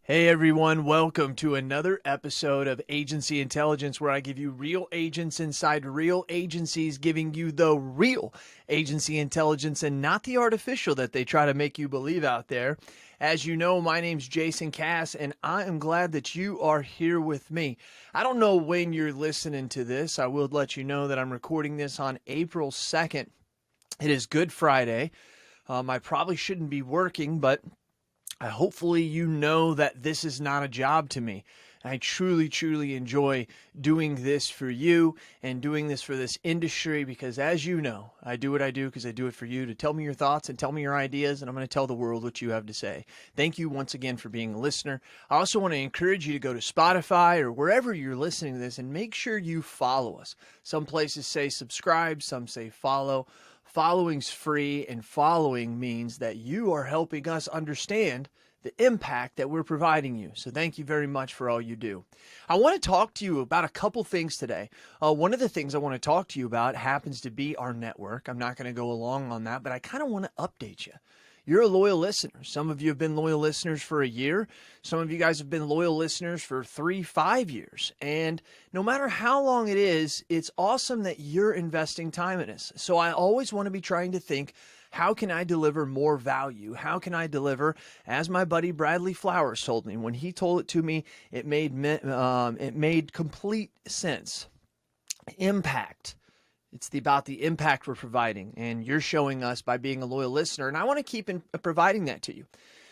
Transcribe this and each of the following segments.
Hey everyone, welcome to another episode of Agency Intelligence, where I give you real agents inside real agencies, giving you the real agency intelligence and not the artificial that they try to make you believe out there. As you know, my name's Jason Cass, and I am glad that you are here with me. I don't know when you're listening to this. I will let you know that I'm recording this on April 2nd. It is Good Friday. I probably shouldn't be working, but hopefully you know that this is not a job to me. I truly enjoy doing this for you and doing this for this industry because, as you know, I do what I do because I do it for you, to tell me your thoughts and tell me your ideas, and I'm going to tell the world what you have to say. Thank you once again for being a listener. I also want to encourage you to go to Spotify or wherever you're listening to this and make sure you follow us. Some places say subscribe, some say follow. Following's free, and following means that you are helping us understand the impact that we're providing you. So thank you very much for all you do. I want to talk to you about a couple things today. One of the things I want to talk to you about happens to be our network. I'm not going to go along on that, but I kind of want to update you. You're a loyal listener. Some of you have been loyal listeners for a year. Some of you guys have been loyal listeners for 3-5 years. And no matter how long it is, it's awesome that you're investing time in us. So I always want to be trying to think, how can I deliver more value? How can I deliver, as my buddy Bradley Flowers told me, when he told it to me, it made complete sense. Impact. It's about the impact we're providing, and you're showing us by being a loyal listener, and I want to keep providing that to you.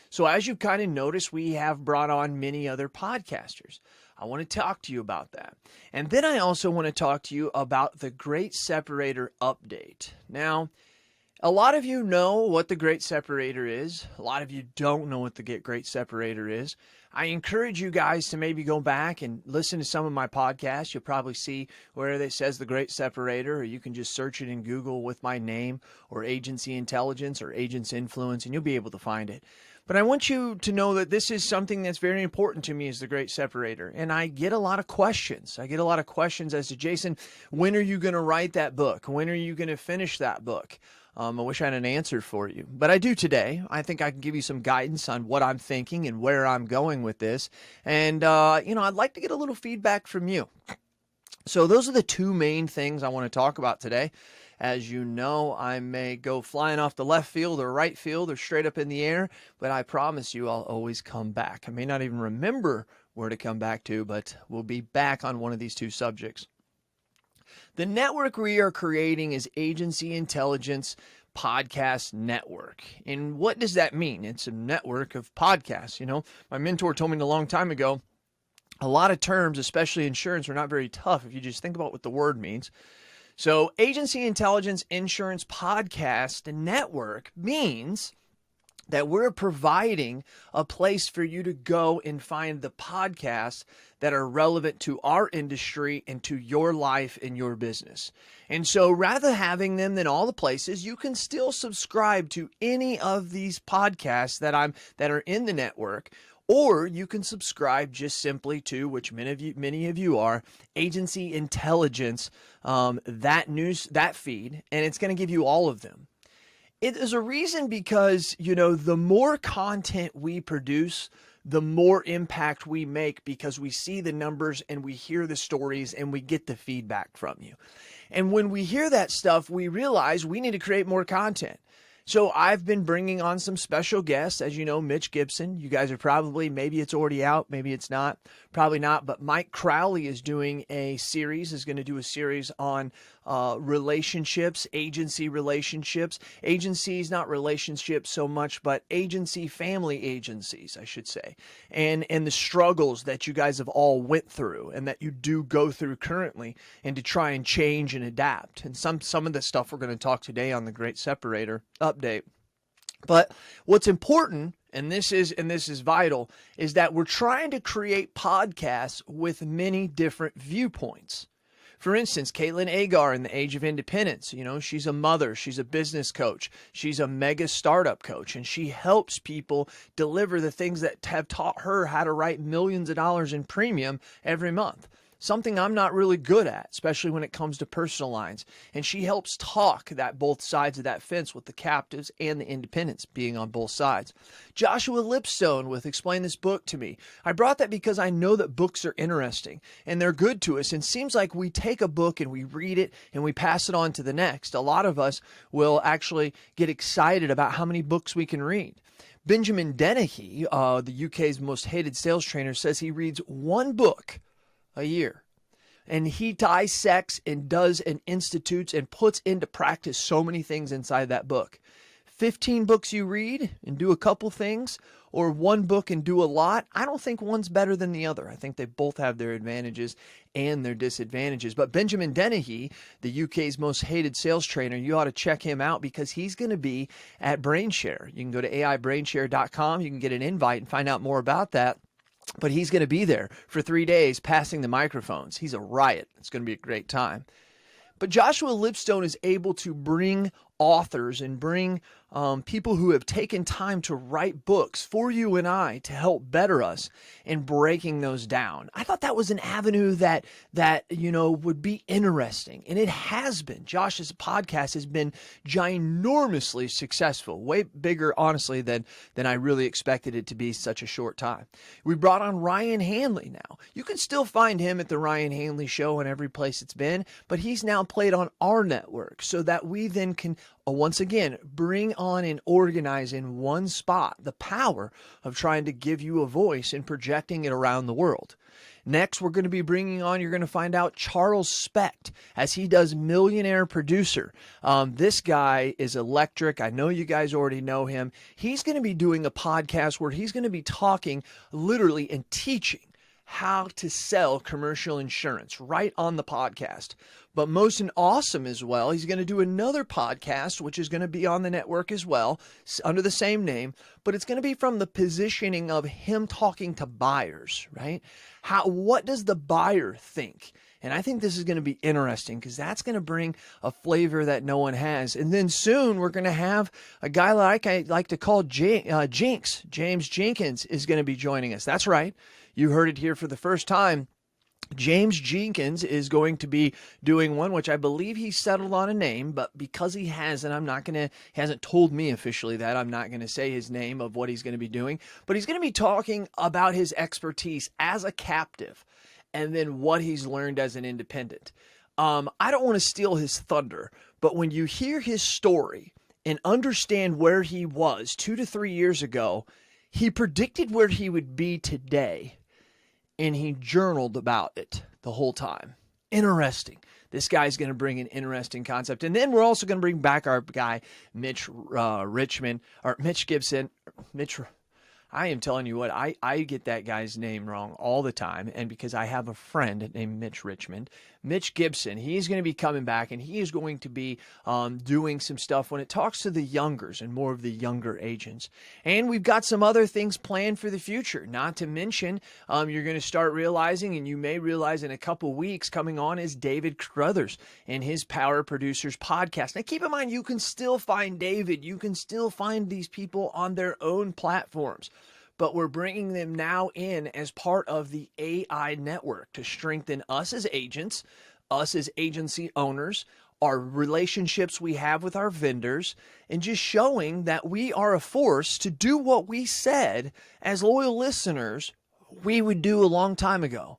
So as you've kind of noticed, we have brought on many other podcasters. I want to talk to you about that. And then I also want to talk to you about the Great Separator update. Now, a lot of you know what the Great Separator is. A lot of you don't know what the Great Separator is. I encourage you guys to maybe go back and listen to some of my podcasts. You'll probably see where it says the Great Separator, or you can just search it in Google with my name, or Agency Intelligence, or Agents Influence, and you'll be able to find it. But I want you to know that this is something that's very important to me, is the Great Separator. And I get a lot of questions. I get a lot of questions as to, Jason, when are you going to write that book? When are you going to finish that book? I wish I had an answer for you, but I do today. I think I can give you some guidance on what I'm thinking and where I'm going with this. And, I'd like to get a little feedback from you. So those are the two main things I want to talk about today. As you know, I may go flying off the left field or right field or straight up in the air, but I promise you I'll always come back. I may not even remember where to come back to, but we'll be back on one of these two subjects. The network we are creating is Agency Intelligence Podcast Network. And what does that mean? It's a network of podcasts. You know, my mentor told me a long time ago, a lot of terms, especially insurance, are not very tough if you just think about what the word means. So Agency Intelligence Insurance Podcast Network means that we're providing a place for you to go and find the podcasts that are relevant to our industry and to your life and your business. And so rather having them in all the places, you can still subscribe to any of these podcasts that are in the network, or you can subscribe just simply to, which many of you are, Agency Intelligence, that feed, and it's going to give you all of them. It is a reason because, the more content we produce, the more impact we make, because we see the numbers and we hear the stories and we get the feedback from you. And when we hear that stuff, we realize we need to create more content. So I've been bringing on some special guests, as you know, Mitch Gibson. You guys are probably, maybe it's already out, maybe it's not, probably not. But Mike Crowley is going to do a series on relationships, agency relationships. Agencies, not relationships so much, but family agencies, I should say. And the struggles that you guys have all went through and that you do go through currently, and to try and change and adapt. And some of the stuff we're going to talk today on the Great Separator update. But what's important, and this is vital, is that we're trying to create podcasts with many different viewpoints. For instance, Caitlin Agar in The Age of Independence, she's a mother, she's a business coach, she's a mega startup coach, and she helps people deliver the things that have taught her how to write millions of dollars in premium every month. something I'm not really good at, especially when it comes to personal lines. And she helps talk that both sides of that fence with the captives and the independents being on both sides. Joshua Lipstone with Explain This Book to Me. I brought that because I know that books are interesting and they're good to us. And it seems like we take a book and we read it and we pass it on to the next. A lot of us will actually get excited about how many books we can read. Benjamin Dennehy, the UK's most hated sales trainer, says he reads one book a year. And he dissects and does and institutes and puts into practice so many things inside that book. 15 books you read and do a couple things, or one book and do a lot, I don't think one's better than the other. I think they both have their advantages and their disadvantages. But Benjamin Dennehy, the UK's most hated sales trainer, you ought to check him out because he's going to be at BrainShare. You can go to aibrainshare.com. You can get an invite and find out more about that. But he's going to be there for 3 days passing the microphones. He's a riot. It's going to be a great time. But Joshua Lipstone is able to bring authors and bring people who have taken time to write books for you and I to help better us in breaking those down. I thought that was an avenue that would be interesting, and it has been. Josh's podcast has been ginormously successful, way bigger, honestly, than I really expected it to be such a short time. We brought on Ryan Hanley now. You can still find him at the Ryan Hanley Show in every place it's been, but he's now played on our network so that we then can once again bring on and organize in one spot the power of trying to give you a voice and projecting it around the world. Next, we're going to be bringing on, you're going to find out Charles Specht as he does Millionaire Producer. This guy is electric. I know you guys already know him. He's going to be doing a podcast where he's going to be talking literally and teaching how to sell commercial insurance right on the podcast. But most awesome as well, he's going to do another podcast, which is going to be on the network as well, under the same name, but it's going to be from the positioning of him talking to buyers, right? What does the buyer think? And I think this is going to be interesting because that's going to bring a flavor that no one has. And then soon we're going to have a guy like I like to call Jinx. James Jenkins is going to be joining us. That's right. You heard it here for the first time. James Jenkins is going to be doing one, which I believe he settled on a name, but because he hasn't, he hasn't told me officially that, I'm not going to say his name of what he's going to be doing, but he's going to be talking about his expertise as a captive and then what he's learned as an independent. I don't want to steal his thunder, but when you hear his story and understand where he was 2 to 3 years ago, he predicted where he would be today. And he journaled about it the whole time. Interesting. This guy's going to bring an interesting concept. And then we're also going to bring back our guy, Mitch Gibson. I am telling you what, I get that guy's name wrong all the time. And because I have a friend named Mitch Gibson, he's going to be coming back and he is going to be doing some stuff when it talks to the youngers and more of the younger agents. And we've got some other things planned for the future, not to mention you're going to start realizing, and you may realize in a couple weeks coming on is David Crothers and his Power Producers podcast. Now keep in mind, you can still find David. You can still find these people on their own platforms. But we're bringing them now in as part of the AI network to strengthen us as agents, us as agency owners, our relationships we have with our vendors, and just showing that we are a force to do what we said as loyal listeners we would do a long time ago.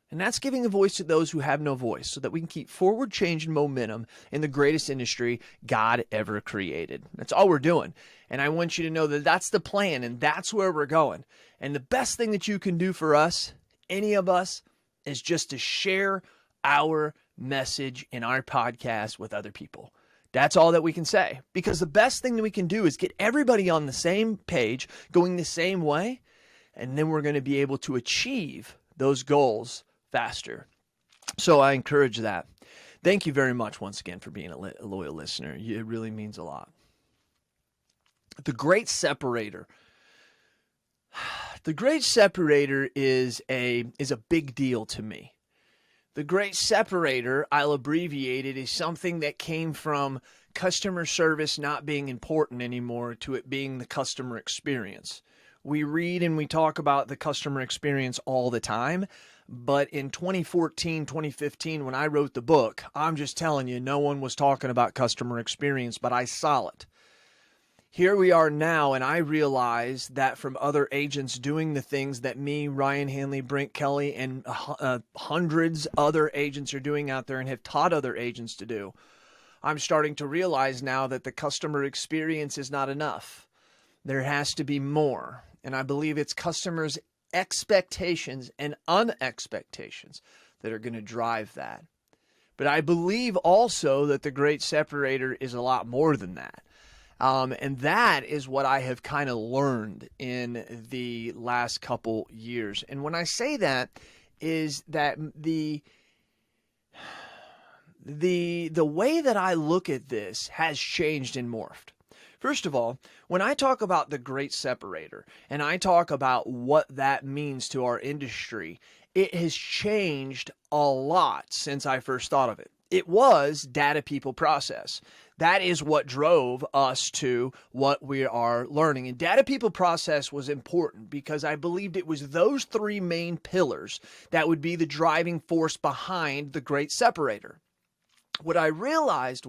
And that's giving a voice to those who have no voice so that we can keep forward change and momentum in the greatest industry God ever created. That's all we're doing. And I want you to know that that's the plan and that's where we're going. And the best thing that you can do for us, any of us, is just to share our message in our podcast with other people. That's all that we can say. Because the best thing that we can do is get everybody on the same page, going the same way, and then we're going to be able to achieve those goals faster. So I encourage that. Thank you very much once again for being a loyal listener. It really means a lot. The Great Separator. The Great Separator is a big deal to me. The Great Separator, I'll abbreviate it, is something that came from customer service not being important anymore to it being the customer experience. We read and we talk about the customer experience all the time. But in 2014, 2015, when I wrote the book, I'm just telling you, no one was talking about customer experience, but I saw it. Here we are now, and I realize that from other agents doing the things that me, Ryan Hanley, Brent Kelly, and hundreds other agents are doing out there and have taught other agents to do, I'm starting to realize now that the customer experience is not enough. There has to be more. And I believe it's customers' expectations and unexpectations that are going to drive that. But I believe also that the Great Separator is a lot more than that. And that is what I have kind of learned in the last couple years. And when I say that, is that the way that I look at this has changed and morphed. First of all, when I talk about the Great Separator and I talk about what that means to our industry, it has changed a lot since I first thought of it. It was data, people, process. That is what drove us to what we are learning. And data, people, process was important because I believed it was those three main pillars that would be the driving force behind the Great Separator. What I realized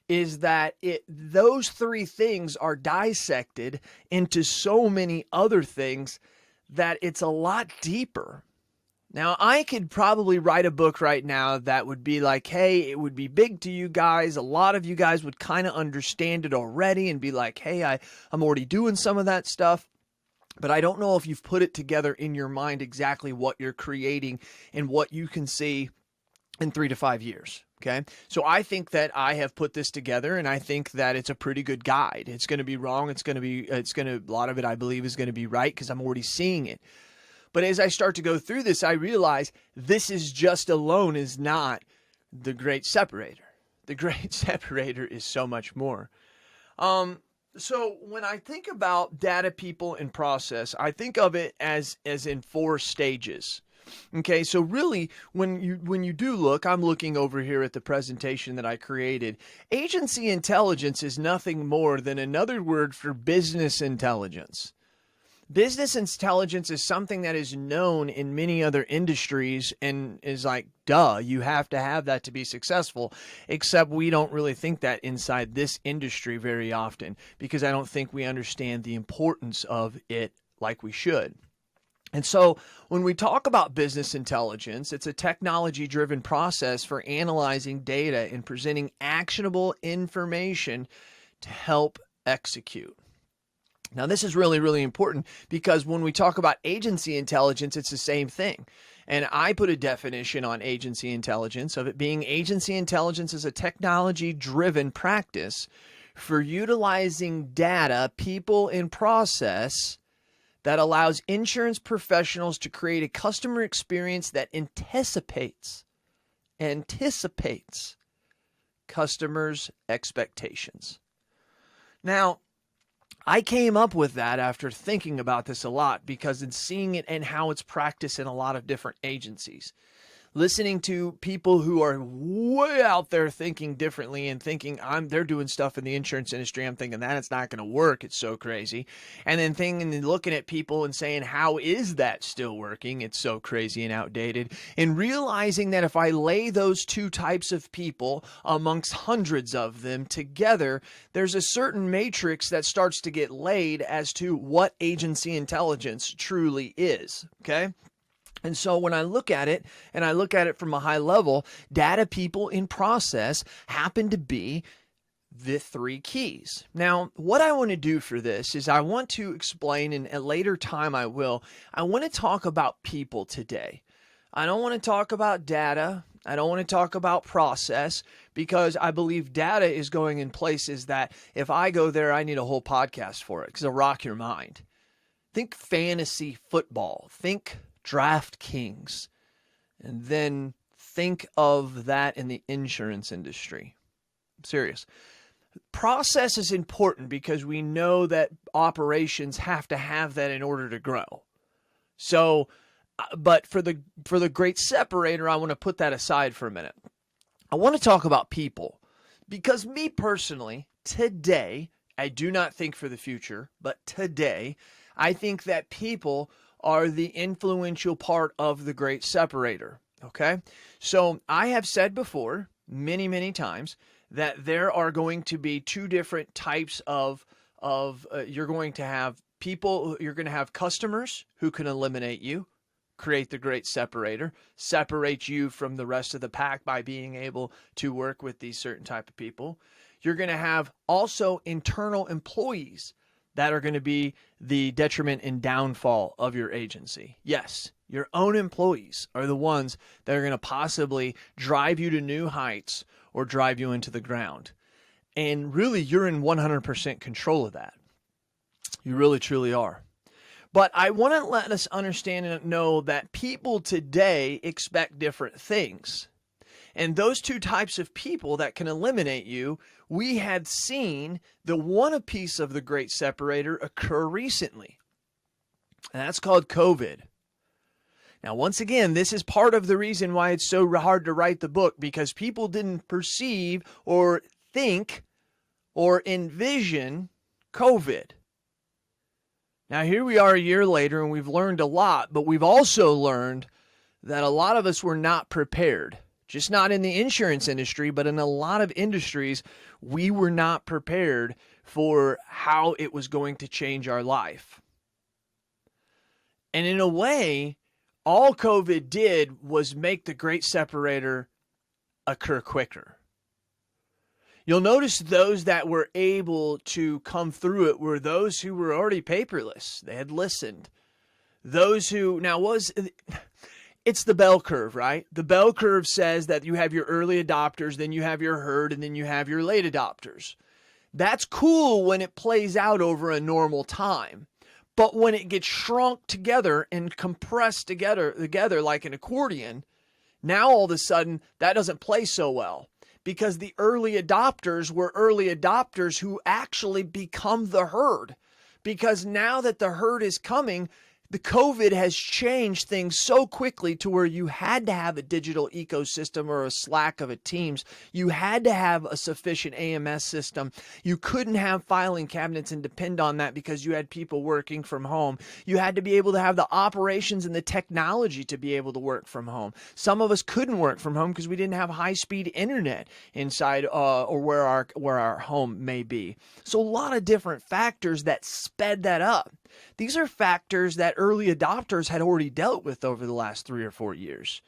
is that those three things are dissected into so many other things that it's a lot deeper. Now, I could probably write a book right now that would be like, hey, it would be big to you guys. A lot of you guys would kind of understand it already and be like, hey, I'm already doing some of that stuff. But I don't know if you've put it together in your mind exactly what you're creating and what you can see in 3 to 5 years. Okay. So I think that I have put this together and I think that it's a pretty good guide. It's going to be wrong. A lot of it I believe is going to be right because I'm already seeing it. But as I start to go through this, I realize this is just alone is not the Great Separator. The Great Separator is so much more. So when I think about data, people, and process, I think of it as in 4 stages. Okay, so really, when you do look, I'm looking over here at the presentation that I created. Agency intelligence is nothing more than another word for business intelligence. Business intelligence is something that is known in many other industries and is like, duh, you have to have that to be successful, except we don't really think that inside this industry very often because I don't think we understand the importance of it like we should. And so when we talk about business intelligence, it's a technology-driven process for analyzing data and presenting actionable information to help execute. Now, this is really, really important because when we talk about agency intelligence, it's the same thing. And I put a definition on agency intelligence of it being agency intelligence is a technology-driven practice for utilizing data, people, and process that allows insurance professionals to create a customer experience that anticipates customers' expectations. Now, I came up with that after thinking about this a lot because in seeing it and how it's practiced in a lot of different agencies. Listening to people who are way out there thinking differently and thinking they're doing stuff in the insurance industry. I'm thinking that it's not going to work. It's so crazy. And then thinking and looking at people and saying, how is that still working? It's so crazy and outdated. And realizing that if I lay those two types of people amongst hundreds of them together, there's a certain matrix that starts to get laid as to what agency intelligence truly is. Okay. And so when I look at it, and I look at it from a high level, data, people, and process happen to be the 3 keys. Now, what I want to do for this is I want to explain, and at a later time I want to talk about people today. I don't want to talk about data. I don't want to talk about process because I believe data is going in places that if I go there, I need a whole podcast for it because it'll rock your mind. Think fantasy football. Think DraftKings, and then think of that in the insurance industry. I'm serious. Process is important because we know that operations have to have that in order to grow. So, but for the Great Separator, I want to put that aside for a minute. I want to talk about people because me personally, today, I do not think for the future, but today, I think that people are the influential part of the Great Separator. Okay. So I have said before many, many times that there are going to be two different types of you're going to have people, you're going to have customers who can eliminate you, create the Great Separator, separate you from the rest of the pack by being able to work with these certain type of people. You're going to have also internal employees that are going to be the detriment and downfall of your agency. Yes, your own employees are the ones that are going to possibly drive you to new heights or drive you into the ground. And really, you're in 100% control of that. You really, truly are. But I want to let us understand and know that people today expect different things. And those two types of people that can eliminate you, we had seen the one piece of the Great Separator occur recently. And that's called COVID. Now, once again, this is part of the reason why it's so hard to write the book, because people didn't perceive or think or envision COVID. Now, here we are a year later, and we've learned a lot, but we've also learned that a lot of us were not prepared. Just not in the insurance industry, but in a lot of industries, we were not prepared for how it was going to change our life. And in a way, all COVID did was make the Great Separator occur quicker. You'll notice those that were able to come through it were those who were already paperless. They had listened. Those who, it's the bell curve, right? The bell curve says that you have your early adopters, then you have your herd, and then you have your late adopters. That's cool when it plays out over a normal time. But when it gets shrunk together and compressed together like an accordion, now all of a sudden that doesn't play so well, because the early adopters were early adopters who actually become the herd. Because now that the herd is coming, the COVID has changed things so quickly to where you had to have a digital ecosystem or a Slack of a Teams. You had to have a sufficient AMS system. You couldn't have filing cabinets and depend on that because you had people working from home. You had to be able to have the operations and the technology to be able to work from home. Some of us couldn't work from home because we didn't have high-speed internet inside or where our home may be. So a lot of different factors that sped that up. These are factors that early adopters had already dealt with over the last 3 or 4 years.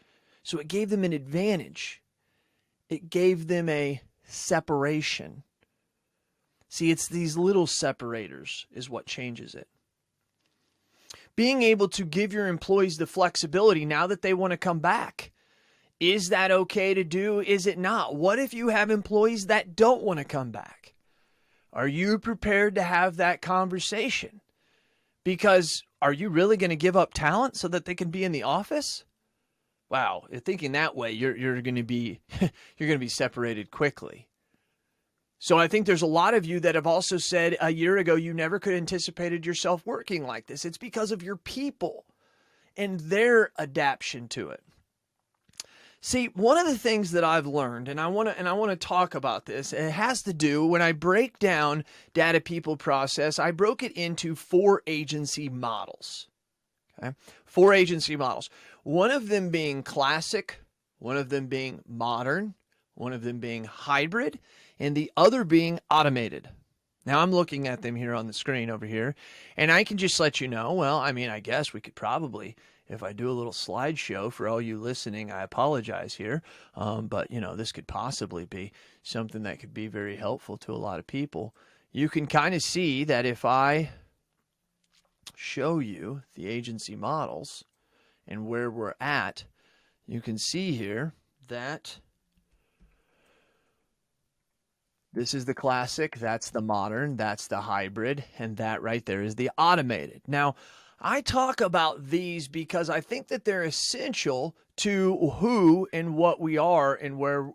So it gave them an advantage. It gave them a separation. See, it's these little separators is what changes it. Being able to give your employees the flexibility now that they want to come back. Is that okay to do? Is it not? What if you have employees that don't want to come back? Are you prepared to have that conversation? Because are you really going to give up talent so that they can be in the office? Wow, if thinking that way, you're going to be you're going to be separated quickly. So I think there's a lot of you that have also said a year ago you never could have anticipated yourself working like this. It's because of your people and their adaptation to it. See, one of the things that I've learned, and I want to talk about this, it has to do, when I break down data people process, I broke it into 4 agency models. Okay? 4 agency models. One of them being classic, one of them being modern, one of them being hybrid, and the other being automated. Now I'm looking at them here on the screen over here, and I can just let you know, well, I mean, I guess we could probably, if I do a little slideshow for all you listening, I apologize here. But, this could possibly be something that could be very helpful to a lot of people. You can kind of see that if I show you the agency models and where we're at, you can see here that this is the classic, that's the modern, that's the hybrid, and that right there is the automated. Now, I talk about these because I think that they're essential to who and what we are and where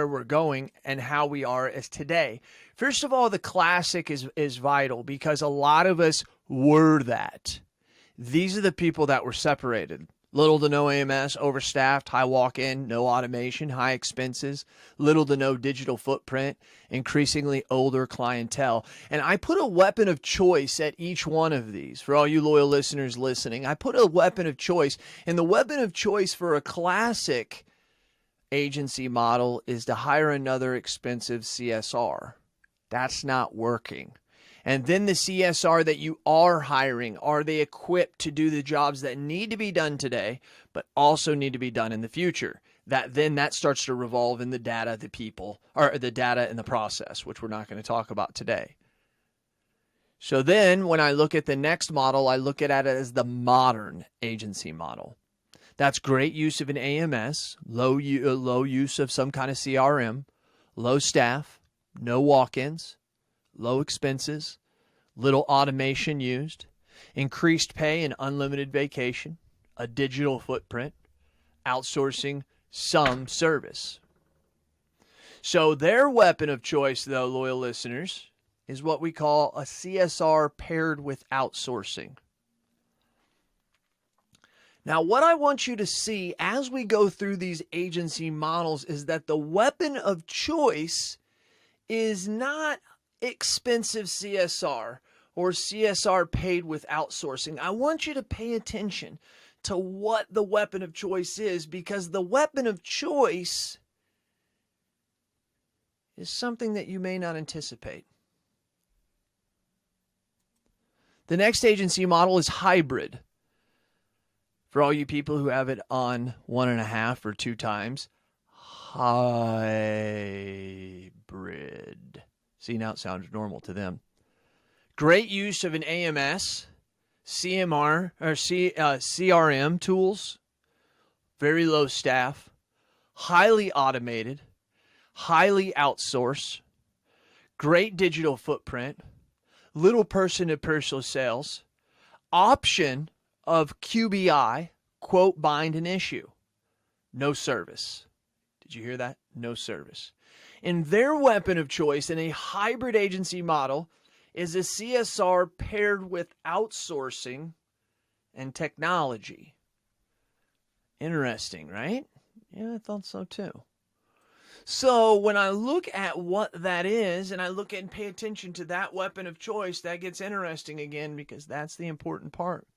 we're going and how we are as today. First of all, the classic is vital because a lot of us were that. These are the people that were separated. Little to no AMS, overstaffed, high walk-in, no automation, high expenses, little to no digital footprint, increasingly older clientele. And I put a weapon of choice at each one of these. For all you loyal listeners listening, I put a weapon of choice. And the weapon of choice for a classic agency model is to hire another expensive CSR. That's not working. And then the CSR that you are hiring, are they equipped to do the jobs that need to be done today, but also need to be done in the future? That starts to revolve in the data, the people, or the data and the process, which we're not going to talk about today. So then when I look at the next model, I look at it as the modern agency model. That's great use of an AMS, low use of some kind of CRM, low staff, no walk-ins, low expenses, little automation used, increased pay and unlimited vacation, a digital footprint, outsourcing some service. So their weapon of choice, though, loyal listeners, is what we call a CSR paired with outsourcing. Now, what I want you to see as we go through these agency models is that the weapon of choice is not expensive CSR or CSR paid with outsourcing. I want you to pay attention to what the weapon of choice is, because the weapon of choice is something that you may not anticipate. The next agency model is hybrid. For all you people who have it on 1.5 or 2 times, hybrid. See, now it sounds normal to them. Great use of an AMS, CMR, or CRM tools, very low staff, highly automated, highly outsourced, great digital footprint, little person-to-person sales, option of QBI, quote, bind, and issue. No service. Did you hear that? No service. And their weapon of choice in a hybrid agency model is a CSR paired with outsourcing and technology. Interesting, right? Yeah, I thought so too. So when I look at what that is and I look at and pay attention to that weapon of choice, that gets interesting again, because that's the important part.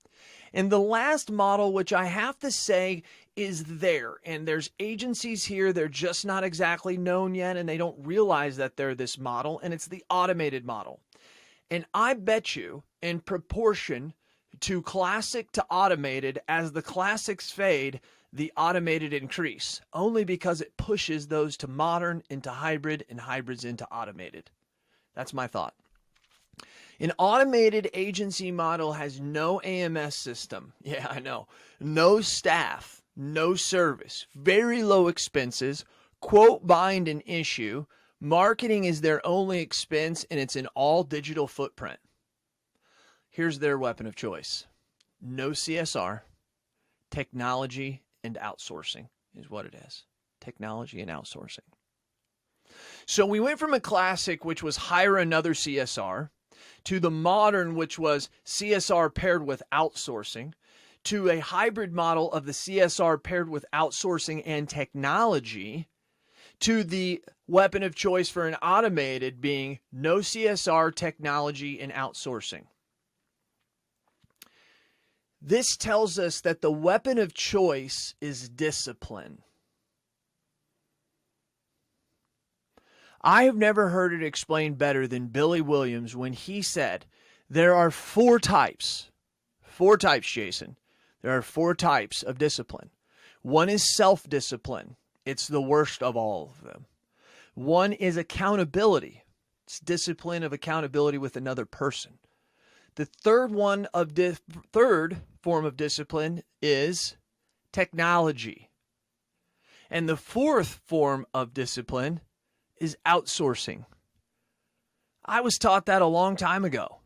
And the last model, which I have to say is there, and there's agencies here, they're just not exactly known yet, and they don't realize that they're this model, and it's the automated model. And I bet you, in proportion to classic to automated, as the classics fade, the automated increase, only because it pushes those to modern into hybrid and hybrids into automated. That's my thought. An automated agency model has no AMS system. Yeah, I know. No staff, no service, very low expenses, quote, bind, and issue. Marketing is their only expense, and it's an all digital footprint. Here's their weapon of choice. No CSR, technology and outsourcing is what it is. Technology and outsourcing. So we went from a classic, which was hire another CSR, to the modern, which was CSR paired with outsourcing, to a hybrid model of the CSR paired with outsourcing and technology, to the weapon of choice for an automated being no CSR, technology, and outsourcing. This tells us that the weapon of choice is discipline. I have never heard it explained better than Billy Williams when he said, there are 4 types. 4 types, Jason. There are 4 types of discipline. One is self-discipline. It's the worst of all of them. One is accountability. It's discipline of accountability with another person. The third form of discipline is technology. And the fourth form of discipline is outsourcing. I was taught that a long time ago,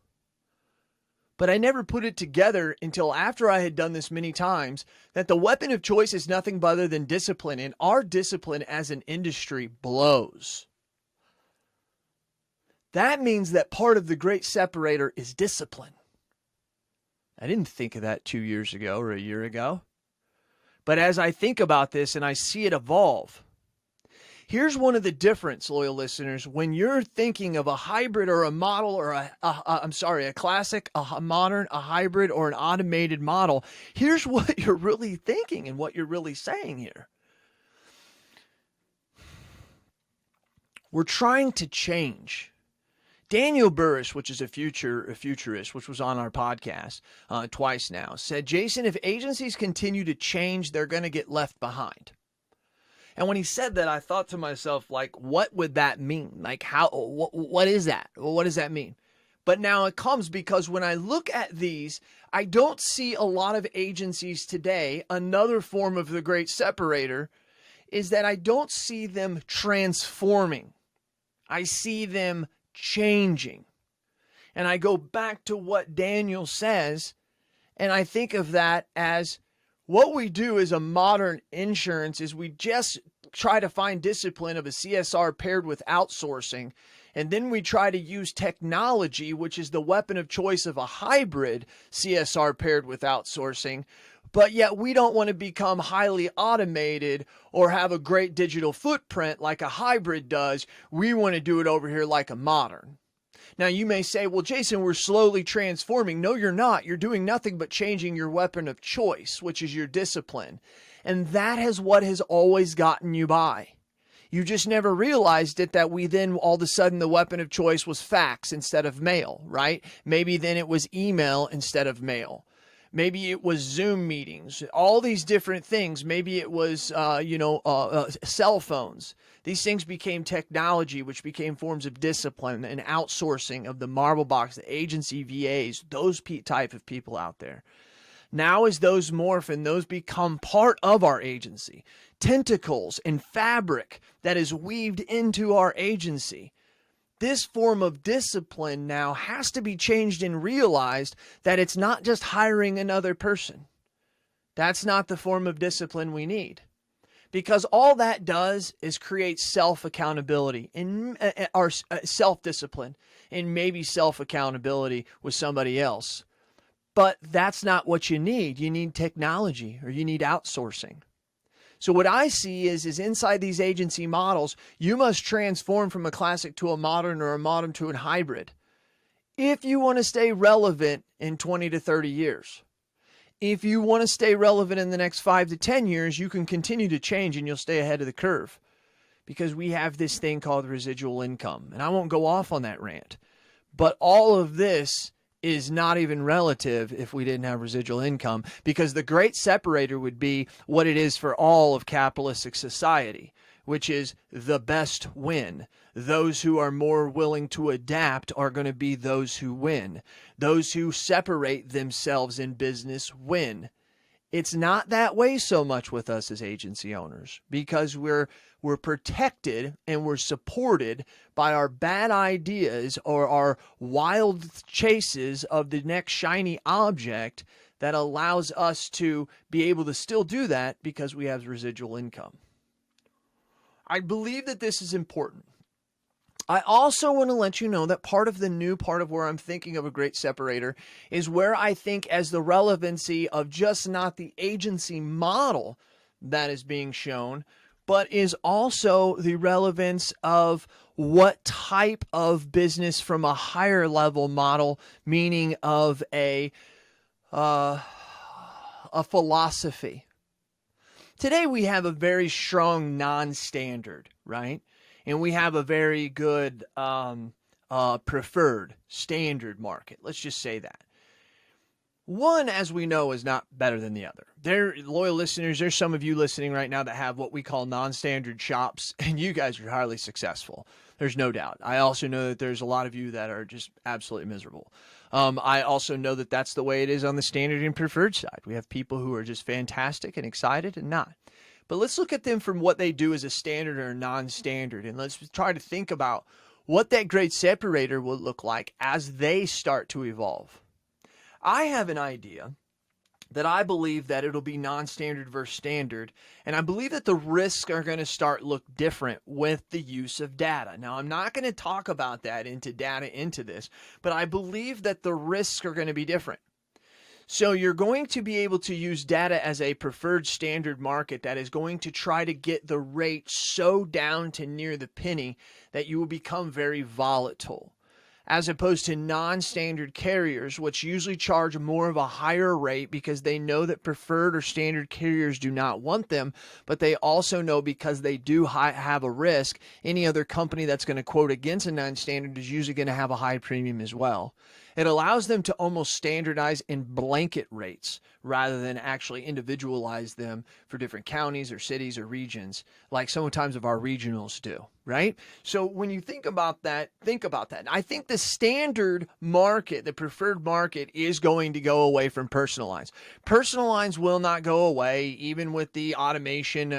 but I never put it together until after I had done this many times, that the weapon of choice is nothing other than discipline, and our discipline as an industry blows. That means that part of the Great Separator is discipline. I didn't think of that 2 years ago or a year ago. But as I think about this and I see it evolve, here's one of the difference, loyal listeners. When you're thinking of a hybrid or a model or a classic, a modern, a hybrid, or an automated model, here's what you're really thinking and what you're really saying here. We're trying to change. Daniel Burris, which is a futurist, which was on our podcast twice now, said, Jason, if agencies continue to change, they're going to get left behind. And when he said that, I thought to myself, like, what would that mean? Like, what is that? Well, what does that mean? But now it comes because when I look at these, I don't see a lot of agencies today. Another form of the Great Separator is that I don't see them transforming. I see them changing. And I go back to what Daniel says, and I think of that as what we do as a modern insurance is we just try to find discipline of a CSR paired with outsourcing, and then we try to use technology, which is the weapon of choice of a hybrid CSR paired with outsourcing, but yet we don't want to become highly automated or have a great digital footprint like a hybrid does. We want to do it over here like a modern. Now, you may say, well, Jason, we're slowly transforming. No, you're not. You're doing nothing but changing your weapon of choice, which is your discipline. And that is what has always gotten you by. You just never realized it, that we then all of a sudden the weapon of choice was fax instead of mail, right? Maybe then it was email instead of mail. Maybe it was Zoom meetings, all these different things. Maybe it was, cell phones. These things became technology, which became forms of discipline and outsourcing of the marble box, the agency VAs, those type of people out there. Now as those morph and those become part of our agency, tentacles and fabric that is weaved into our agency, this form of discipline now has to be changed and realized that it's not just hiring another person. That's not the form of discipline we need. Because all that does is create self-accountability or self-discipline and maybe self-accountability with somebody else. But that's not what you need. You need technology or you need outsourcing. So what I see is inside these agency models, you must transform from a classic to a modern or a modern to a hybrid if you want to stay relevant in 20 to 30 years. If you want to stay relevant in the next 5 to 10 years, you can continue to change and you'll stay ahead of the curve because we have this thing called residual income. And I won't go off on that rant, but all of this is not even relative if we didn't have residual income, because the great separator would be what it is for all of capitalistic society, which is the best win. Those who are more willing to adapt are going to be those who win. Those who separate themselves in business win. It's not that way so much with us as agency owners because we're protected and we're supported by our bad ideas or our wild chases of the next shiny object that allows us to be able to still do that because we have residual income. I believe that this is important. I also want to let you know that part of the new part of where I'm thinking of a great separator is where I think as the relevancy of just not the agency model that is being shown, but is also the relevance of what type of business from a higher level model, meaning of a philosophy. Today we have a very strong non-standard, right? And we have a very good preferred standard market. Let's just say that. One, as we know, is not better than the other. They're loyal listeners. There's some of you listening right now that have what we call non-standard shops, and you guys are highly successful. There's no doubt. I also know that there's a lot of you that are just absolutely miserable. I also know that that's the way it is on the standard and preferred side. We have people who are just fantastic and excited and not. But let's look at them from what they do as a standard or a non-standard, and let's try to think about what that great separator will look like as they start to evolve. I have an idea that I believe that it'll be non-standard versus standard, and I believe that the risks are going to start look different with the use of data. Now, I'm not going to talk about that into data into this, but I believe that the risks are going to be different. So you're going to be able to use data as a preferred standard market that is going to try to get the rate so down to near the penny that you will become very volatile, as opposed to non-standard carriers, which usually charge more of a higher rate because they know that preferred or standard carriers do not want them, but they also know because they do have a risk, any other company that's going to quote against a non-standard is usually going to have a high premium as well. It allows them to almost standardize in blanket rates rather than actually individualize them for different counties or cities or regions, like sometimes of our regionals do, right? So when you think about that. I think the standard market, the preferred market, is going to go away from personal lines. Personal lines will not go away, even with the automation,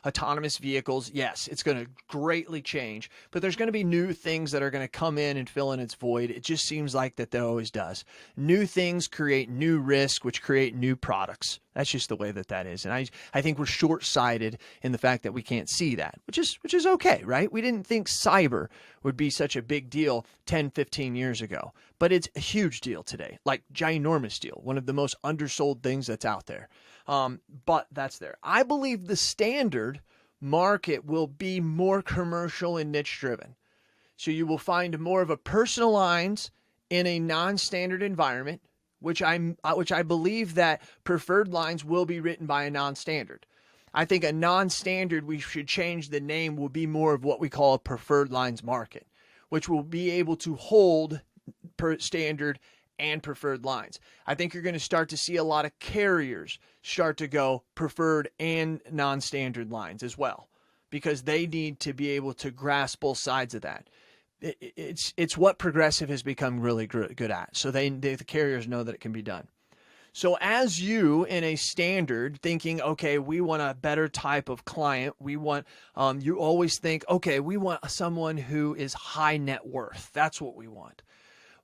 autonomous vehicles. Yes, it's going to greatly change, but there's going to be new things that are going to come in and fill in its void. It just seems like that always does. New things create new risk, which create new products. That's just the way that is. And I think we're short-sighted in the fact that we can't see that, which is okay, right? We didn't think cyber would be such a big deal 10, 15 years ago, but it's a huge deal today, like ginormous deal, one of the most undersold things that's out there. But that's there. I believe the standard market will be more commercial and niche driven. So you will find more of a personal lines in a non-standard environment, which I believe that preferred lines will be written by a non-standard. I think a non-standard, we should change the name, will be more of what we call a preferred lines market, which will be able to hold per standard and preferred lines. I think you're going to start to see a lot of carriers start to go preferred and non-standard lines as well, because they need to be able to grasp both sides of that. It's what Progressive has become really good at. So the carriers know that it can be done. So as you in a standard thinking, okay, we want a better type of client. We want, you always think, okay, we want someone who is high net worth. That's what we want.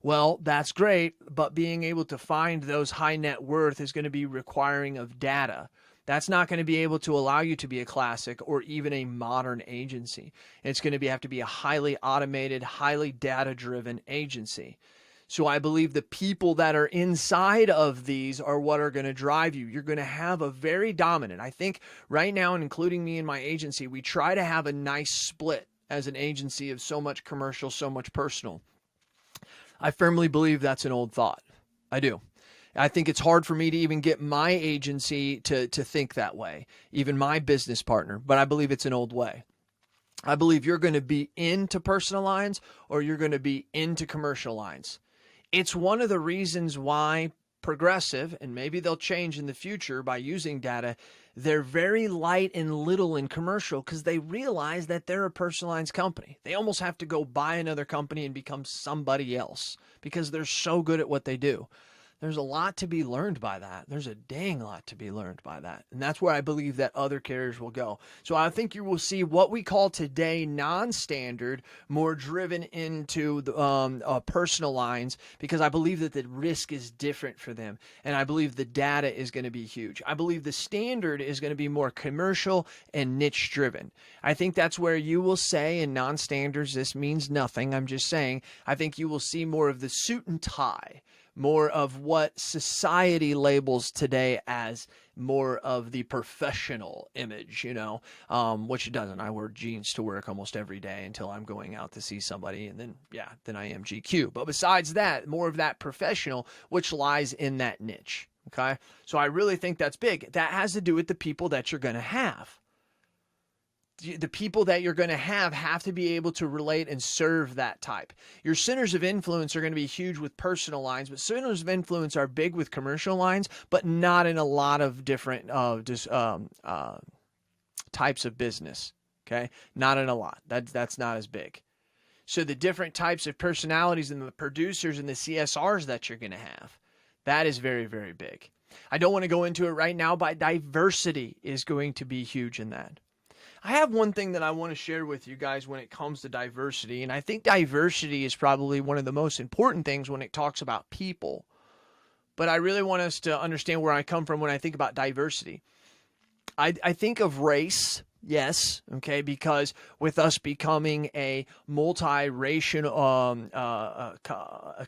Well, that's great, but being able to find those high net worth is going to be requiring of data. That's not going to be able to allow you to be a classic or even a modern agency. It's going to have to be a highly automated, highly data-driven agency. So I believe the people that are inside of these are what are going to drive you. You're going to have a very dominant. I think right now, and including me and my agency, we try to have a nice split as an agency of so much commercial, so much personal. I firmly believe that's an old thought. I do. I think it's hard for me to even get my agency to think that way, even my business partner, but I believe it's an old way. I believe you're going to be into personal lines or you're going to be into commercial lines. It's one of the reasons why Progressive, and maybe they'll change in the future by using data, they're very light and little in commercial because they realize that they're a personal lines company. They almost have to go buy another company and become somebody else because they're so good at what they do. There's a lot to be learned by that. There's a dang lot to be learned by that. And that's where I believe that other carriers will go. So I think you will see what we call today non-standard more driven into the personal lines, because I believe that the risk is different for them. And I believe the data is going to be huge. I believe the standard is going to be more commercial and niche driven. I think that's where you will say in non-standards, this means nothing. I'm just saying, I think you will see more of the suit and tie, more of what society labels today as more of the professional image, which it doesn't. I wear jeans to work almost every day until I'm going out to see somebody, and then I am GQ. But besides that, more of that professional, which lies in that niche. Okay. So I really think that's big. That has to do with the people that you're going to have. The people that you're going to have to be able to relate and serve that type. Your centers of influence are going to be huge with personal lines, but centers of influence are big with commercial lines, but not in a lot of different types of business. Okay, not in a lot. That's not as big. So the different types of personalities and the producers and the CSRs that you're going to have, that is very, very big. I don't want to go into it right now, but diversity is going to be huge in that. I have one thing that I want to share with you guys when it comes to diversity, and I think diversity is probably one of the most important things when it talks about people. But I really want us to understand where I come from when I think about diversity. I think of race, Yes, okay, because with us becoming a multiracial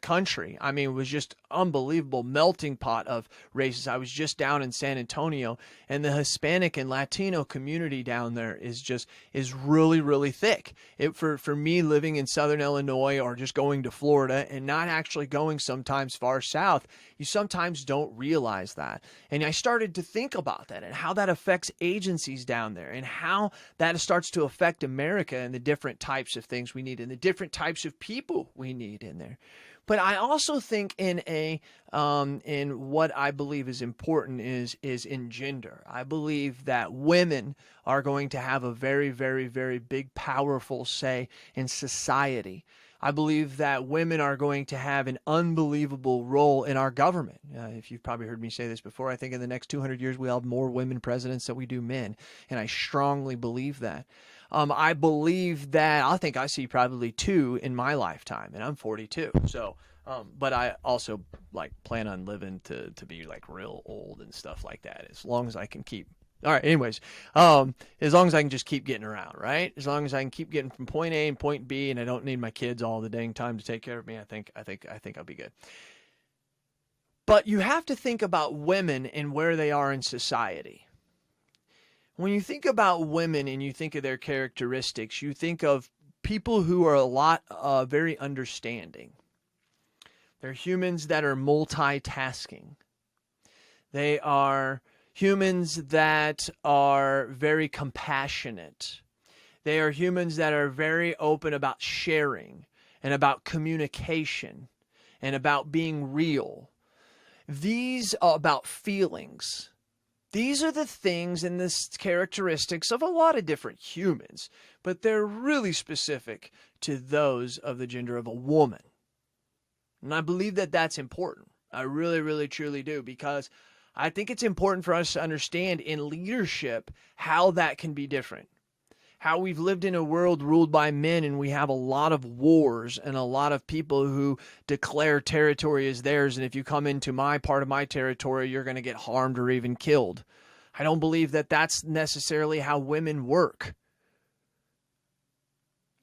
country, I mean, it was just unbelievable melting pot of races. I was just down in San Antonio, and the Hispanic and Latino community down there is really really thick. For me living in Southern Illinois or just going to Florida and not actually going sometimes far south, you sometimes don't realize that. And I started to think about that and how that affects agencies down there and how that starts to affect America and the different types of things we need and the different types of people we need in there. But I also think in what I believe is important is in gender. I believe that women are going to have a very, very, very big, powerful say in society. I believe that women are going to have an unbelievable role in our government. If you've probably heard me say this before, I think in the next 200 years we'll have more women presidents than we do men, and I strongly believe that. I believe that I think I see probably two in my lifetime, and I'm 42. So, but I also like plan on living to be like real old and stuff like that, as long as I can keep. All right. Anyways, as long as I can just keep getting around, right? As long as I can keep getting from point A and point B, and I don't need my kids all the dang time to take care of me, I think I'll be good. But you have to think about women and where they are in society. When you think about women and you think of their characteristics, you think of people who are a lot very understanding. They're humans that are multitasking. They are humans that are very compassionate. They are humans that are very open about sharing and about communication and about being real. These are about feelings. These are the things and the characteristics of a lot of different humans, but they're really specific to those of the gender of a woman. And I believe that that's important. I really, really, truly do, because I think it's important for us to understand in leadership how that can be different. How we've lived in a world ruled by men, and we have a lot of wars and a lot of people who declare territory as theirs. And if you come into my part of my territory, you're going to get harmed or even killed. I don't believe that that's necessarily how women work.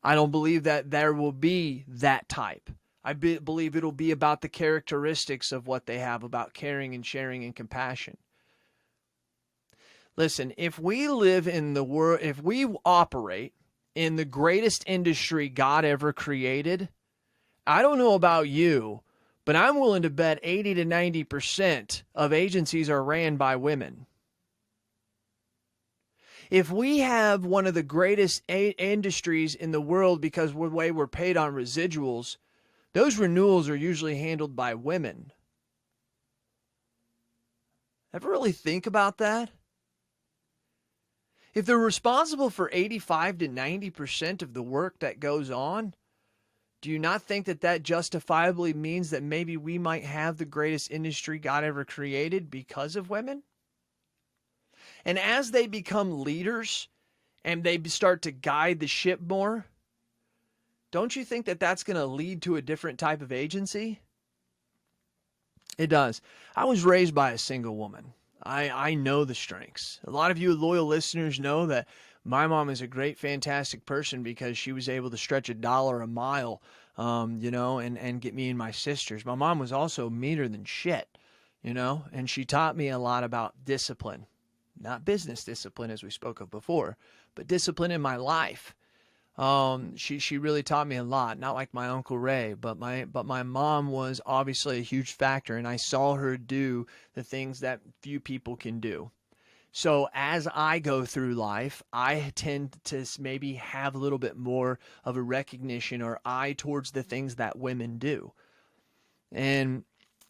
I don't believe that there will be that type. I believe it'll be about the characteristics of what they have, about caring and sharing and compassion. Listen, if we live in the world, if we operate in the greatest industry God ever created, I don't know about you, but I'm willing to bet 80 to 90% of agencies are ran by women. If we have one of the greatest industries in the world because of the way we're paid on residuals, those renewals are usually handled by women. Ever really think about that? If they're responsible for 85 to 90% of the work that goes on, do you not think that that justifiably means that maybe we might have the greatest industry God ever created because of women? And as they become leaders and they start to guide the ship more, don't you think that that's going to lead to a different type of agency? It does. I was raised by a single woman. I know the strengths. A lot of you loyal listeners know that my mom is a great, fantastic person because she was able to stretch $1 a mile, and get me and my sisters. My mom was also meaner than shit, and she taught me a lot about discipline. Not business discipline, as we spoke of before, but discipline in my life. She really taught me a lot, not like my Uncle Ray, but my mom was obviously a huge factor, and I saw her do the things that few people can do. So as I go through life, I tend to maybe have a little bit more of a recognition or eye towards the things that women do. And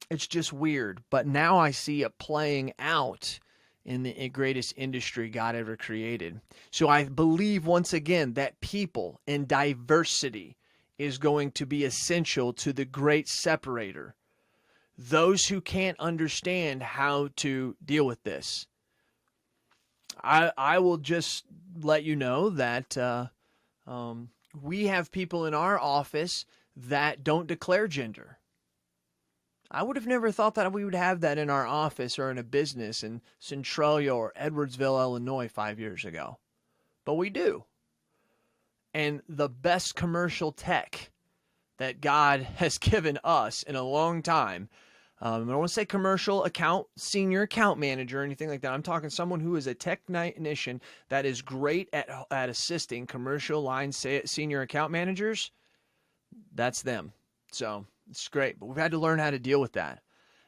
it's just weird, but now I see it playing out in the greatest industry God ever created. So I believe once again that people and diversity is going to be essential to the great separator. Those who can't understand how to deal with this. I will just let you know that we have people in our office that don't declare gender. I would have never thought that we would have that in our office or in a business in Centralia or Edwardsville, Illinois 5 years ago. but we do. And the best commercial tech that God has given us in a long time, I don't want to say commercial senior account manager or anything like that. I'm talking someone who is a technician that is great at assisting commercial line senior account managers. That's them. So it's great, but we've had to learn how to deal with that.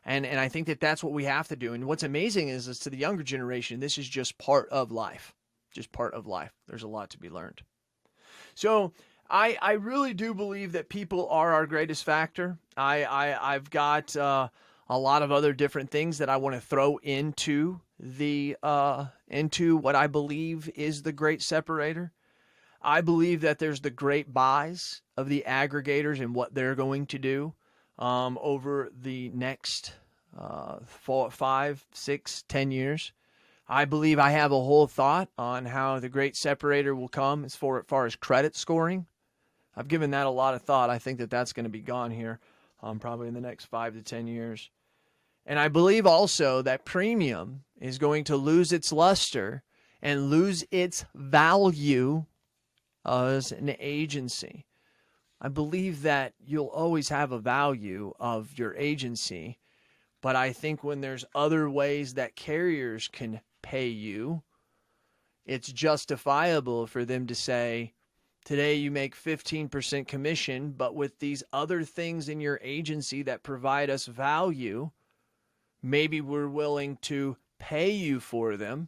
And I think that that's what we have to do. And what's amazing is to the younger generation, this is just part of life. Just part of life. There's a lot to be learned. So I really do believe that people are our greatest factor. I've got a lot of other different things that I want to throw into into what I believe is the great separator. I believe that there's the great buys of the aggregators and what they're going to do over the next 4, 5, 6, 10 years. I believe I have a whole thought on how the great separator will come as far as credit scoring. I've given that a lot of thought. I think that that's going to be gone here probably in the next 5 to 10 years. And I believe also that premium is going to lose its luster and lose its value as an agency. I believe that you'll always have a value of your agency, but I think when there's other ways that carriers can pay you, it's justifiable for them to say, today you make 15% commission, but with these other things in your agency that provide us value, maybe we're willing to pay you for them.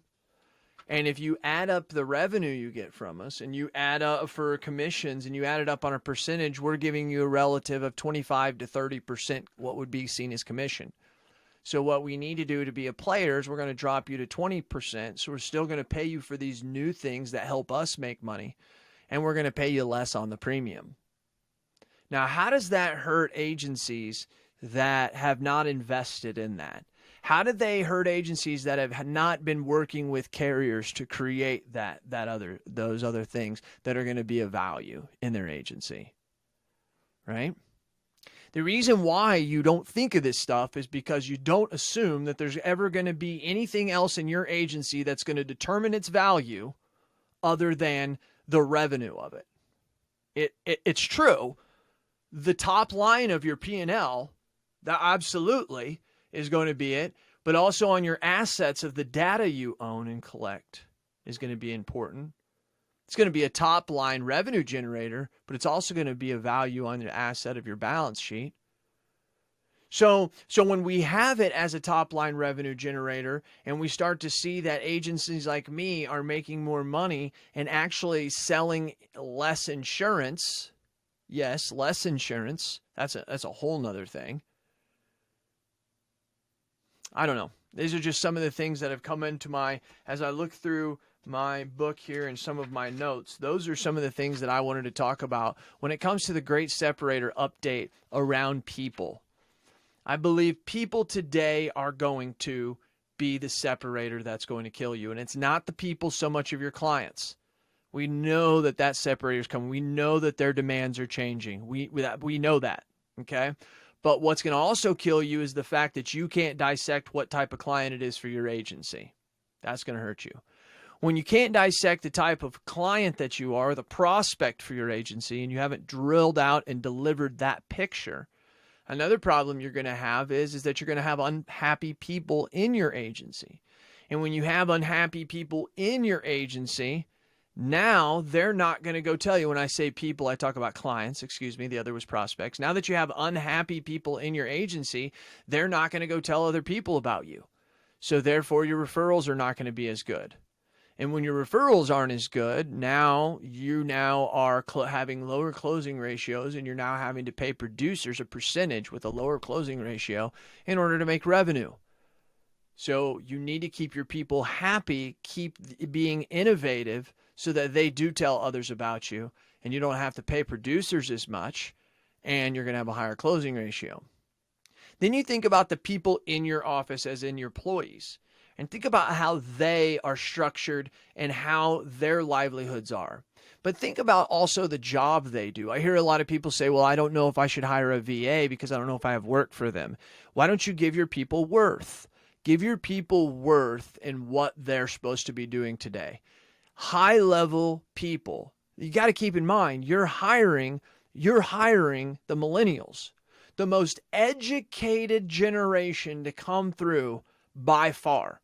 And if you add up the revenue you get from us and you add up for commissions and you add it up on a percentage, we're giving you a relative of 25 to 30% what would be seen as commission. So what we need to do to be a player is we're going to drop you to 20%. So we're still going to pay you for these new things that help us make money. And we're going to pay you less on the premium. Now, how does that hurt agencies that have not invested in that? How did they hurt agencies that have not been working with carriers to create those other things that are going to be of value in their agency? Right? The reason why you don't think of this stuff is because you don't assume that there's ever going to be anything else in your agency that's going to determine its value other than the revenue of it. It's true. The top line of your P&L, that absolutely is going to be it, but also on your assets of the data you own and collect is going to be important. It's going to be a top line revenue generator, but it's also going to be a value on the asset of your balance sheet. So when we have it as a top line revenue generator and we start to see that agencies like me are making more money and actually selling less insurance, yes, less insurance, that's a whole nother thing. I don't know. These are just some of the things that have come into as I look through my book here and some of my notes. Those are some of the things that I wanted to talk about when it comes to the Great Separator update around people. I believe people today are going to be the separator that's going to kill you. And it's not the people so much of your clients. We know that separator is coming. We know that their demands are changing. We know that, okay? But what's going to also kill you is the fact that you can't dissect what type of client it is for your agency. That's going to hurt you. When you can't dissect the type of client that you are, the prospect for your agency, and you haven't drilled out and delivered that picture, another problem you're going to have is that you're going to have unhappy people in your agency. And when you have unhappy people in your agency, now they're not going to go tell you. When I say people, I talk about clients, the other was prospects. Now that you have unhappy people in your agency, they're not going to go tell other people about you. So therefore, your referrals are not going to be as good. And when your referrals aren't as good, now you are having lower closing ratios, and you're now having to pay producers a percentage with a lower closing ratio in order to make revenue. So you need to keep your people happy, keep being innovative so that they do tell others about you, and you don't have to pay producers as much, and you're going to have a higher closing ratio. Then you think about the people in your office as in your employees. And think about how they are structured and how their livelihoods are. But think about also the job they do. I hear a lot of people say, well, I don't know if I should hire a VA because I don't know if I have work for them. Why don't you give your people worth? Give your people worth in what they're supposed to be doing today. high-level people. You got to keep in mind, you're hiring the millennials, the most educated generation to come through by far.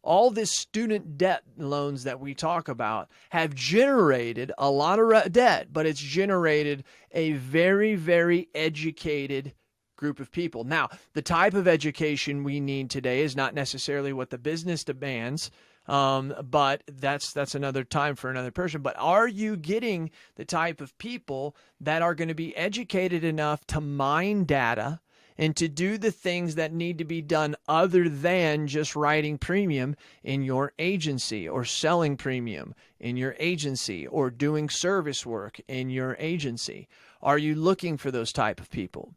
All this student debt loans that we talk about have generated a lot of debt, but it's generated a very, very educated group of people. Now, the type of education we need today is not necessarily what the business demands, but that's another time for another person. But are you getting the type of people that are going to be educated enough to mine data and to do the things that need to be done other than just writing premium in your agency or selling premium in your agency or doing service work in your agency? Are you looking for those type of people?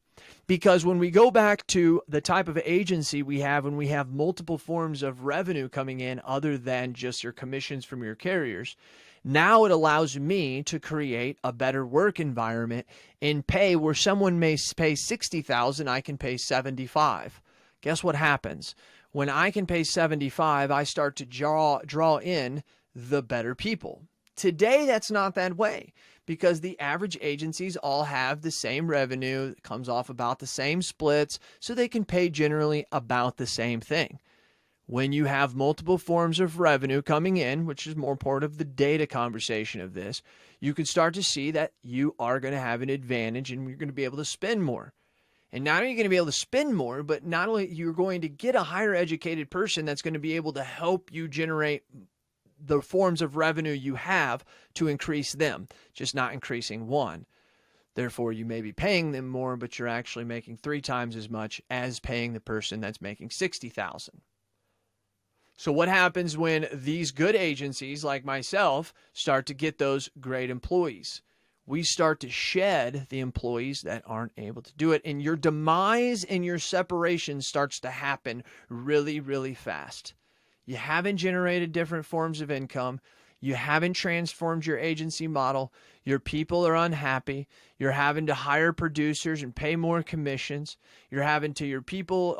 Because when we go back to the type of agency we have, when we have multiple forms of revenue coming in other than just your commissions from your carriers, now it allows me to create a better work environment and pay where someone may pay $60,000, I can pay $75,000. Guess what happens? When I can pay $75,000, I start to draw in the better people. Today, that's not that way because the average agencies all have the same revenue, it comes off about the same splits, so they can pay generally about the same thing. When you have multiple forms of revenue coming in, which is more part of the data conversation of this, you can start to see that you are going to have an advantage and you're going to be able to spend more. And not only are you going to be able to spend more, but not only you're going to get a higher educated person that's going to be able to help you generate the forms of revenue you have to increase them, just not increasing one. Therefore, you may be paying them more, but you're actually making 3 times as much as paying the person that's making $60,000. So what happens when these good agencies like myself start to get those great employees? We start to shed the employees that aren't able to do it. And your demise and your separation starts to happen really, really fast. You haven't generated different forms of income. You haven't transformed your agency model. Your people are unhappy. You're having to hire producers and pay more commissions. You're having to, your people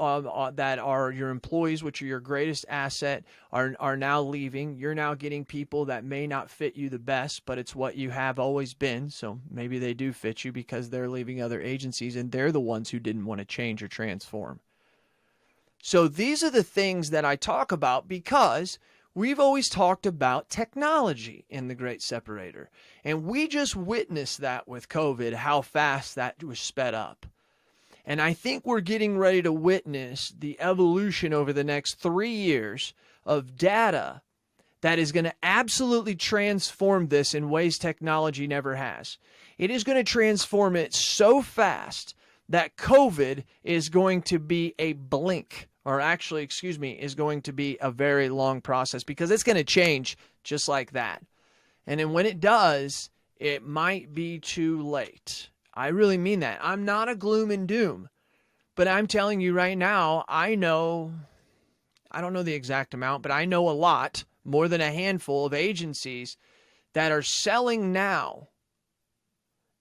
that are your employees, which are your greatest asset, are now leaving. You're now getting people that may not fit you the best, but it's what you have always been. So maybe they do fit you because they're leaving other agencies and they're the ones who didn't want to change or transform. So these are the things that I talk about because we've always talked about technology in the Great Separator. And we just witnessed that with COVID, how fast that was sped up. And I think we're getting ready to witness the evolution over the next 3 years of data that is going to absolutely transform this in ways technology never has. It is going to transform it so fast that COVID is going to be a blink, or actually, is going to be a very long process because it's going to change just like that. And then when it does, it might be too late. I really mean that. I'm not a gloom and doom, but I'm telling you right now, I don't know the exact amount, but I know a lot, more than a handful of agencies that are selling now.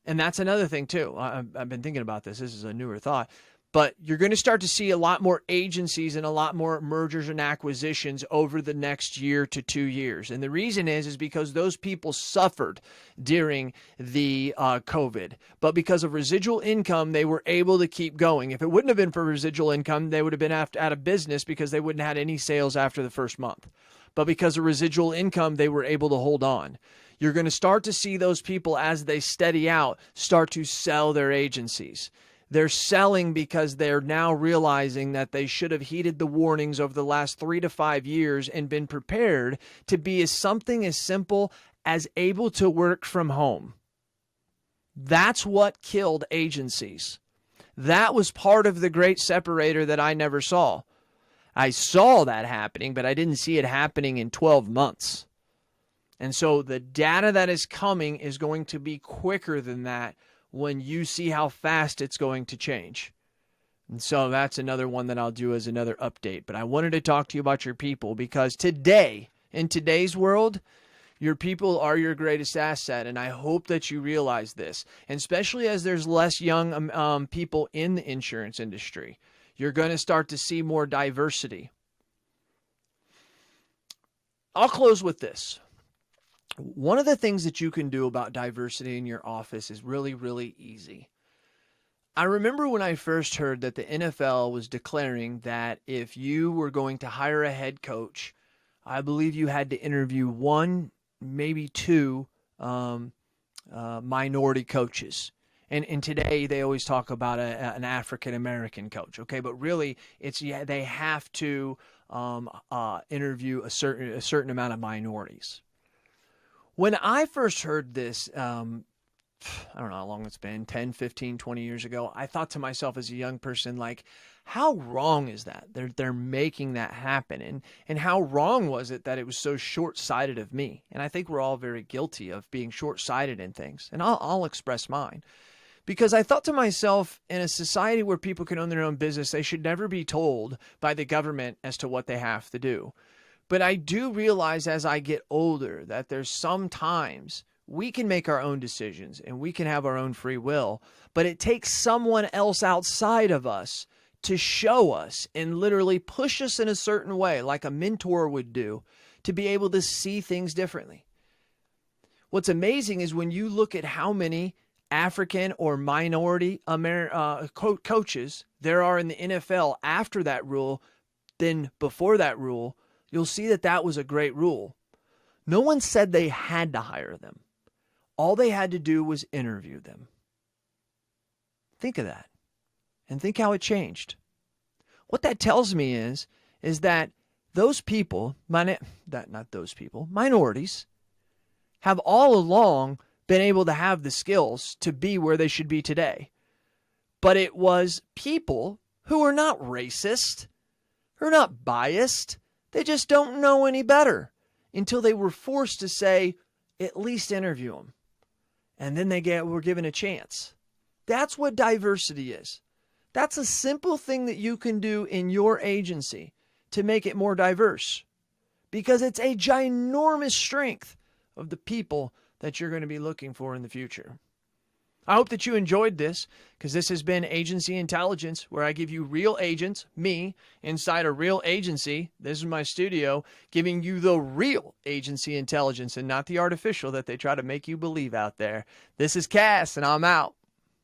And that's another thing too. I've been thinking about this. This is a newer thought. But you're going to start to see a lot more agencies and a lot more mergers and acquisitions over the next year to 2 years. And the reason is because those people suffered during the COVID. But because of residual income, they were able to keep going. If it wouldn't have been for residual income, they would have been out of business because they wouldn't have had any sales after the first month. But because of residual income, they were able to hold on. You're going to start to see those people, as they steady out, start to sell their agencies. They're selling because they're now realizing that they should have heeded the warnings over the last 3 to 5 years and been prepared to be something as simple as able to work from home. That's what killed agencies. That was part of the Great Separator that I never saw. I saw that happening, but I didn't see it happening in 12 months. And so the data that is coming is going to be quicker than that when you see how fast it's going to change. And so that's another one that I'll do as another update. But I wanted to talk to you about your people because today, in today's world, your people are your greatest asset. And I hope that you realize this, and especially as there's less young people in the insurance industry. You're going to start to see more diversity. I'll close with this. One of the things that you can do about diversity in your office is really, really easy. I remember when I first heard that the NFL was declaring that if you were going to hire a head coach, I believe you had to interview one, maybe two minority coaches. And today they always talk about an African American coach, okay? But really, they have to interview a certain amount of minorities. When I first heard this, I don't know how long it's been, 10, 15, 20 years ago, I thought to myself as a young person, like, how wrong is that? They're making that happen. And how wrong was it that it was so short-sighted of me? And I think we're all very guilty of being short-sighted in things. And I'll express mine. Because I thought to myself, in a society where people can own their own business, they should never be told by the government as to what they have to do. But I do realize as I get older that there's sometimes we can make our own decisions and we can have our own free will, but it takes someone else outside of us to show us and literally push us in a certain way, like a mentor would do, to be able to see things differently. What's amazing is when you look at how many African or minority coaches there are in the NFL after that rule than before that rule, you'll see that that was a great rule. No one said they had to hire them. All they had to do was interview them. Think of that and think how it changed. What that tells me is that those people, minorities, have all along been able to have the skills to be where they should be today. But it was people who are not racist, who are not biased. They just don't know any better until they were forced to say, at least interview them. And then were given a chance. That's what diversity is. That's a simple thing that you can do in your agency to make it more diverse. Because it's a ginormous strength of the people that you're going to be looking for in the future. I hope that you enjoyed this, because this has been Agency Intelligence, where I give you real agents, me, inside a real agency. This is my studio, giving you the real agency intelligence and not the artificial that they try to make you believe out there. This is Cass, and I'm out.